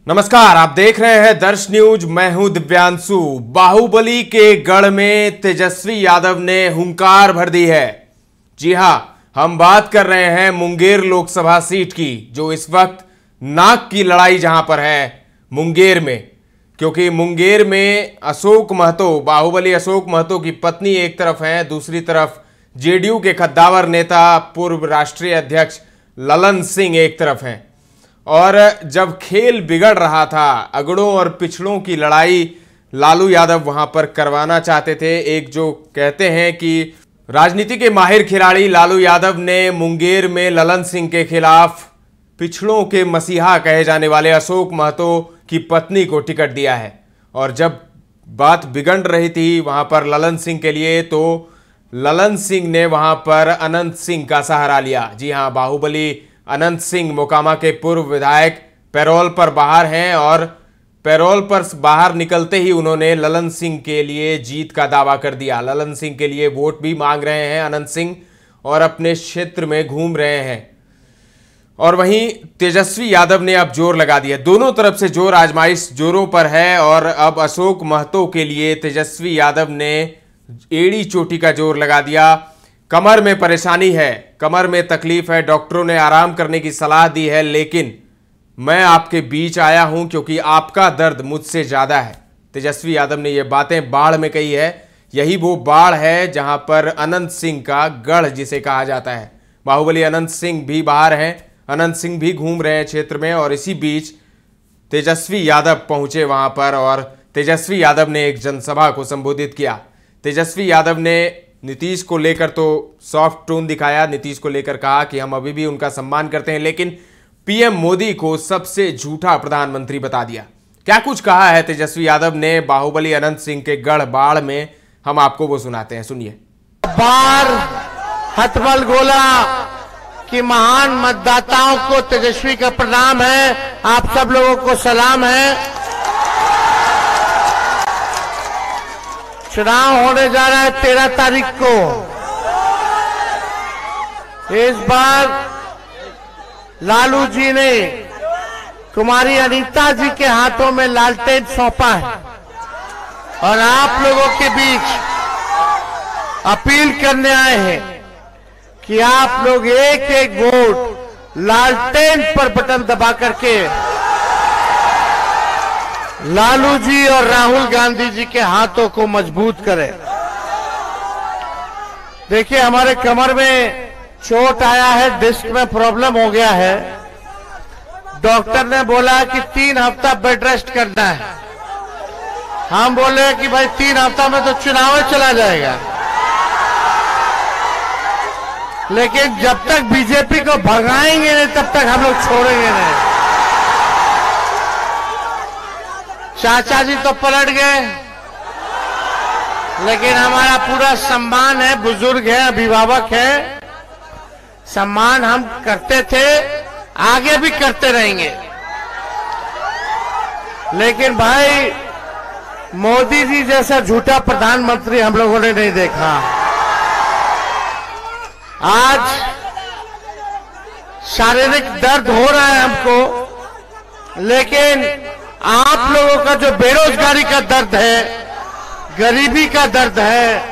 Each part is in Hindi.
नमस्कार, आप देख रहे हैं दर्श न्यूज। मैं हूं दिव्यांशु। बाहुबली के गढ़ में तेजस्वी यादव ने हुंकार भर दी है। जी हां, हम बात कर रहे हैं मुंगेर लोकसभा सीट की, जो इस वक्त नाक की लड़ाई जहां पर है मुंगेर में, क्योंकि मुंगेर में अशोक महतो, बाहुबली अशोक महतो की पत्नी एक तरफ है, दूसरी तरफ जेडीयू के कद्दावर नेता पूर्व राष्ट्रीय अध्यक्ष ललन सिंह एक तरफ हैं। और जब खेल बिगड़ रहा था, अगड़ों और पिछड़ों की लड़ाई लालू यादव वहां पर करवाना चाहते थे। एक जो कहते हैं कि राजनीति के माहिर खिलाड़ी लालू यादव ने मुंगेर में ललन सिंह के खिलाफ पिछड़ों के मसीहा कहे जाने वाले अशोक महतो की पत्नी को टिकट दिया है। और जब बात बिगड़ रही थी वहां पर ललन सिंह के लिए, तो ललन सिंह ने वहां पर अनंत सिंह का सहारा लिया। जी हां, बाहुबली अनंत सिंह मोकामा के पूर्व विधायक पैरोल पर बाहर हैं, और पैरोल पर बाहर निकलते ही उन्होंने ललन सिंह के लिए जीत का दावा कर दिया। ललन सिंह के लिए वोट भी मांग रहे हैं अनंत सिंह, और अपने क्षेत्र में घूम रहे हैं। और वहीं तेजस्वी यादव ने अब जोर लगा दिया। दोनों तरफ से जोर आजमाइश जोरों पर है, और अब अशोक महतो के लिए तेजस्वी यादव ने एड़ी चोटी का जोर लगा दिया। कमर में परेशानी है, कमर में तकलीफ है, डॉक्टरों ने आराम करने की सलाह दी है, लेकिन मैं आपके बीच आया हूं क्योंकि आपका दर्द मुझसे ज्यादा है। तेजस्वी यादव ने ये बातें बाढ़ में कही है। यही वो बाढ़ है जहां पर अनंत सिंह का गढ़ जिसे कहा जाता है। बाहुबली अनंत सिंह भी बाहर हैं, अनंत सिंह भी घूम रहे हैं क्षेत्र में, और इसी बीच तेजस्वी यादव पहुंचे वहां पर, और तेजस्वी यादव ने एक जनसभा को संबोधित किया। तेजस्वी यादव ने नीतीश को लेकर तो सॉफ्ट टोन दिखाया, नीतीश को लेकर कहा कि हम अभी भी उनका सम्मान करते हैं, लेकिन पीएम मोदी को सबसे झूठा प्रधानमंत्री बता दिया। क्या कुछ कहा है तेजस्वी यादव ने बाहुबली अनंत सिंह के गढ़ बाढ़ में, हम आपको वो सुनाते हैं, सुनिए। बार हथमल गोला कि महान मतदाताओं को तेजस्वी का प्रणाम है, आप सब लोगों को सलाम है। चुनाव होने जा रहा है 13 तारीख को। इस बार लालू जी ने कुमारी अनीता जी के हाथों में लालटेन सौंपा है, और आप लोगों के बीच अपील करने आए हैं कि आप लोग एक एक वोट लालटेन पर बटन दबा करके लालू जी और राहुल गांधी जी के हाथों को मजबूत करें। देखिए, हमारे कमर में चोट आया है, डिस्क में प्रॉब्लम हो गया है। डॉक्टर ने बोला कि 3 हफ्ता बेड रेस्ट करना है। हम बोले कि भाई 3 हफ्ता में तो चुनाव चला जाएगा, लेकिन जब तक बीजेपी को भगाएंगे नहीं तब तक हम लोग छोड़ेंगे नहीं। चाचा जी तो पलट गए, लेकिन हमारा पूरा सम्मान है, बुजुर्ग है, अभिभावक है, सम्मान हम करते थे, आगे भी करते रहेंगे। लेकिन भाई, मोदी जी जैसा झूठा प्रधानमंत्री हम लोगों ने नहीं देखा। आज शारीरिक दर्द हो रहा है हमको, लेकिन आप लोगों का जो बेरोजगारी का दर्द है, गरीबी का दर्द है,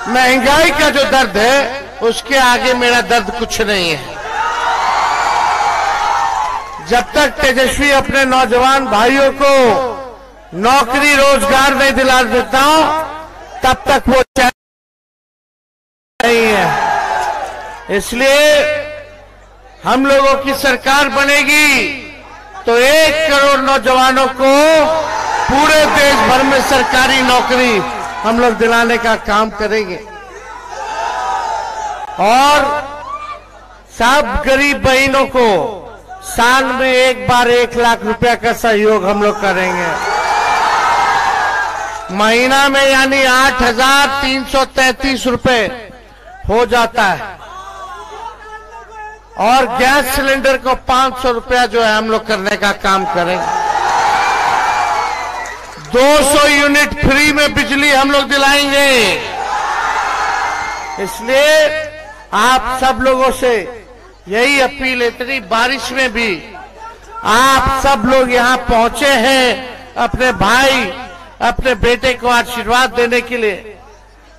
महंगाई का जो दर्द है, उसके आगे मेरा दर्द कुछ नहीं है। जब तक तेजस्वी अपने नौजवान भाइयों को नौकरी रोजगार नहीं दिला देता हूं, तब तक वो चैन नहीं है। इसलिए हम लोगों की सरकार बनेगी तो 1 करोड़ नौजवानों को पूरे देश भर में सरकारी नौकरी हम लोग दिलाने का काम करेंगे, और सब गरीब बहनों को साल में एक बार 1 लाख रुपया का सहयोग हम लोग करेंगे। महीना में यानी 8,333 रुपए हो जाता है, और गैस सिलेंडर को 500 रुपया जो है हम लोग करने का काम करेंगे। 200 यूनिट फ्री में बिजली हम लोग दिलाएंगे। इसलिए आप सब लोगों से यही अपील है, इतनी बारिश में भी आप सब लोग यहाँ पहुंचे हैं अपने भाई, अपने बेटे को आशीर्वाद देने के लिए।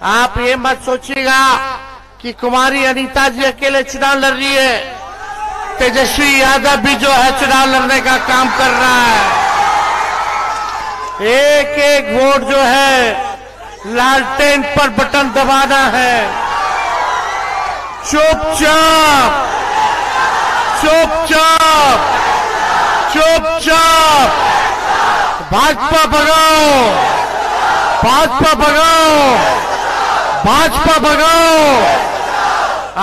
आप ये मत सोचिएगा कि कुमारी अनीता जी अकेले चुनाव लड़ रही है, तेजस्वी यादव भी जो है चुनाव लड़ने का काम कर रहा है। एक एक वोट जो है लालटेन पर बटन दबाना है। चुपचाप चुपचाप चुपचाप भाजपा भगाओ, भाजपा भगाओ, भाजपा भगाओ।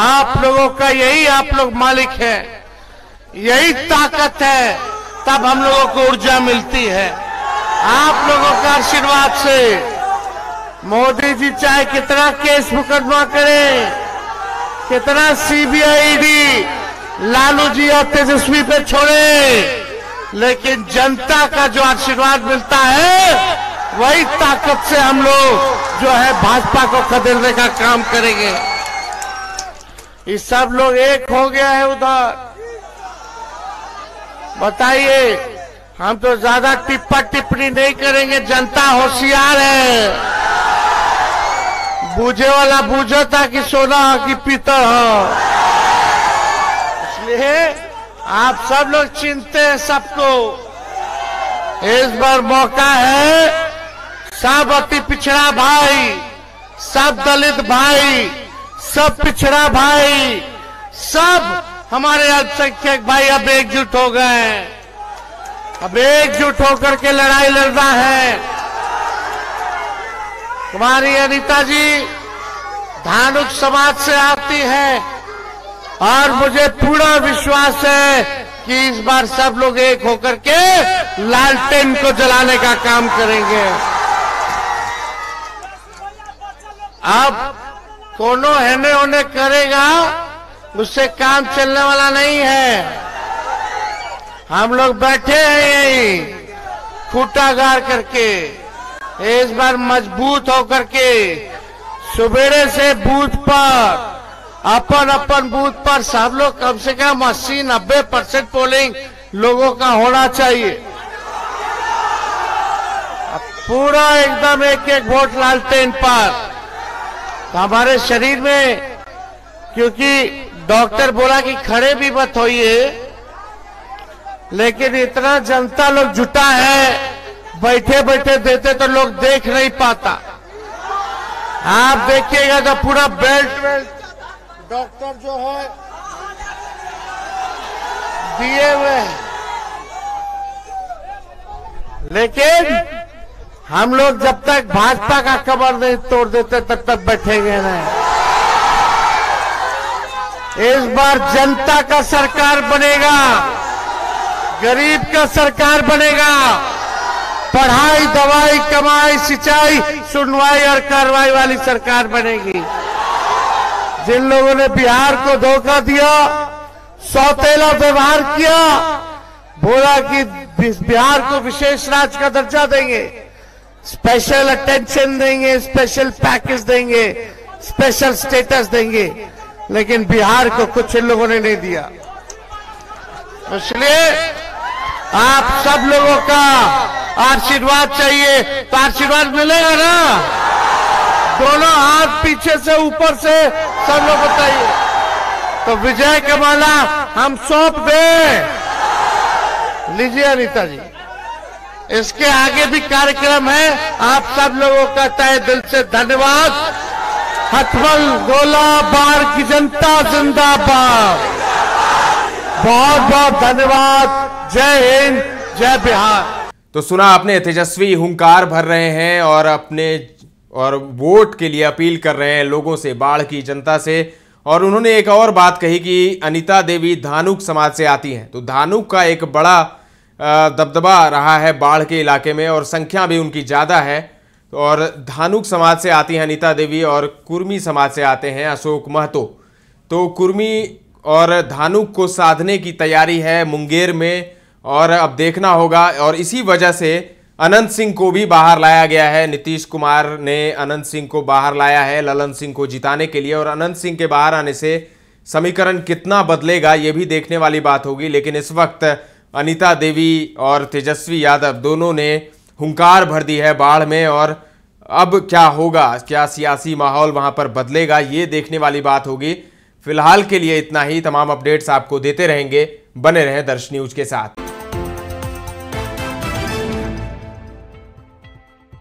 आप लोगों का यही, आप लोग मालिक है, यही ताकत है, तब हम लोगों को ऊर्जा मिलती है। आप लोगों का आशीर्वाद से मोदी जी चाहे कितना केस मुकदमा करें, कितना सीबीआई लालू जी और तेजस्वी पे छोड़े, लेकिन जनता का जो आशीर्वाद मिलता है वही ताकत से हम लोग जो है भाजपा को खदेड़ने का काम करेंगे। ये सब लोग एक हो गया है उधर। बताइए, हम तो ज्यादा टिप्पा टिप्पणी नहीं करेंगे, जनता होशियार है। बूझे वाला बूझो था कि सोना हो कि पीतल हो, इसलिए आप सब लोग चिंते हैं सबको। इस बार मौका है, सब अति पिछड़ा भाई, सब दलित भाई, सब पिछड़ा भाई, सब हमारे अल्पसंख्यक भाई अब एकजुट हो गए। अब एकजुट होकर के लड़ाई लड़ना है। कुमारी अनीता जी धानुक समाज से आती है और मुझे पूरा विश्वास है कि इस बार सब लोग एक होकर के लालटेन को जलाने का काम करेंगे। अब कोनो हेने होने करेगा, उससे काम चलने वाला नहीं है। हम लोग बैठे हैं यही खूंटा गाड़ करके, इस बार मजबूत होकर के सुबेरे से बूथ पर, अपन अपन बूथ पर सब लोग कम से कम 80-90% पोलिंग लोगों का होना चाहिए। पूरा एकदम एक एक वोट लालटेन पर। तो हमारे शरीर में, क्योंकि डॉक्टर बोला कि खड़े भी मत होइए, लेकिन इतना जनता लोग जुटा है, बैठे बैठे देते तो लोग देख नहीं पाता। आप देखिएगा तो पूरा बेल्ट डॉक्टर जो है दिए हुए हैं, लेकिन हम लोग जब तक भाजपा का कमर नहीं तोड़ देते तब तक बैठेंगे नहीं। इस बार जनता का सरकार बनेगा, गरीब का सरकार बनेगा, पढ़ाई, दवाई, कमाई, सिंचाई, सुनवाई और कार्रवाई वाली सरकार बनेगी। जिन लोगों ने बिहार को धोखा दिया, सौतेला व्यवहार किया, बोला कि बिहार को विशेष राज्य का दर्जा देंगे, स्पेशल अटेंशन देंगे, स्पेशल पैकेज देंगे, स्पेशल स्टेटस देंगे, लेकिन बिहार को कुछ इन लोगों ने नहीं दिया। इसलिए आप सब लोगों का आशीर्वाद चाहिए, तो आशीर्वाद मिलेगा ना? दोनों हाथ पीछे से ऊपर से सब लोग बताइए। तो विजय का माला हम सौंप दें। लीजिए अनीता जी, इसके आगे भी कार्यक्रम है। आप सब लोगों का तहे दिल से धन्यवाद। हथमल गोला बार की जनता जिंदाबाद। बहुत बहुत धन्यवाद। जय हिंद, जय बिहार। तो सुना आपने, तेजस्वी हुंकार भर रहे हैं और वोट के लिए अपील कर रहे हैं लोगों से, बाढ़ की जनता से। और उन्होंने एक और बात कही कि अनीता देवी धानुक समाज से आती हैं, तो धानुक का एक बड़ा दबदबा रहा है बाढ़ के इलाके में और संख्या भी उनकी ज़्यादा है। और धानुक समाज से आती हैं अनीता देवी और कुर्मी समाज से आते हैं अशोक महतो। तो कुर्मी और धानुक को साधने की तैयारी है मुंगेर में, और अब देखना होगा। और इसी वजह से अनंत सिंह को भी बाहर लाया गया है। नीतीश कुमार ने अनंत सिंह को बाहर लाया है ललन सिंह को जिताने के लिए, और अनंत सिंह के बाहर आने से समीकरण कितना बदलेगा ये भी देखने वाली बात होगी। लेकिन इस वक्त अनीता देवी और तेजस्वी यादव दोनों ने हुंकार भर दी है बाढ़ में। और अब क्या होगा, क्या सियासी माहौल वहां पर बदलेगा, ये देखने वाली बात होगी। फिलहाल के लिए इतना ही। तमाम अपडेट्स आपको देते रहेंगे, बने रहें दर्श न्यूज के साथ।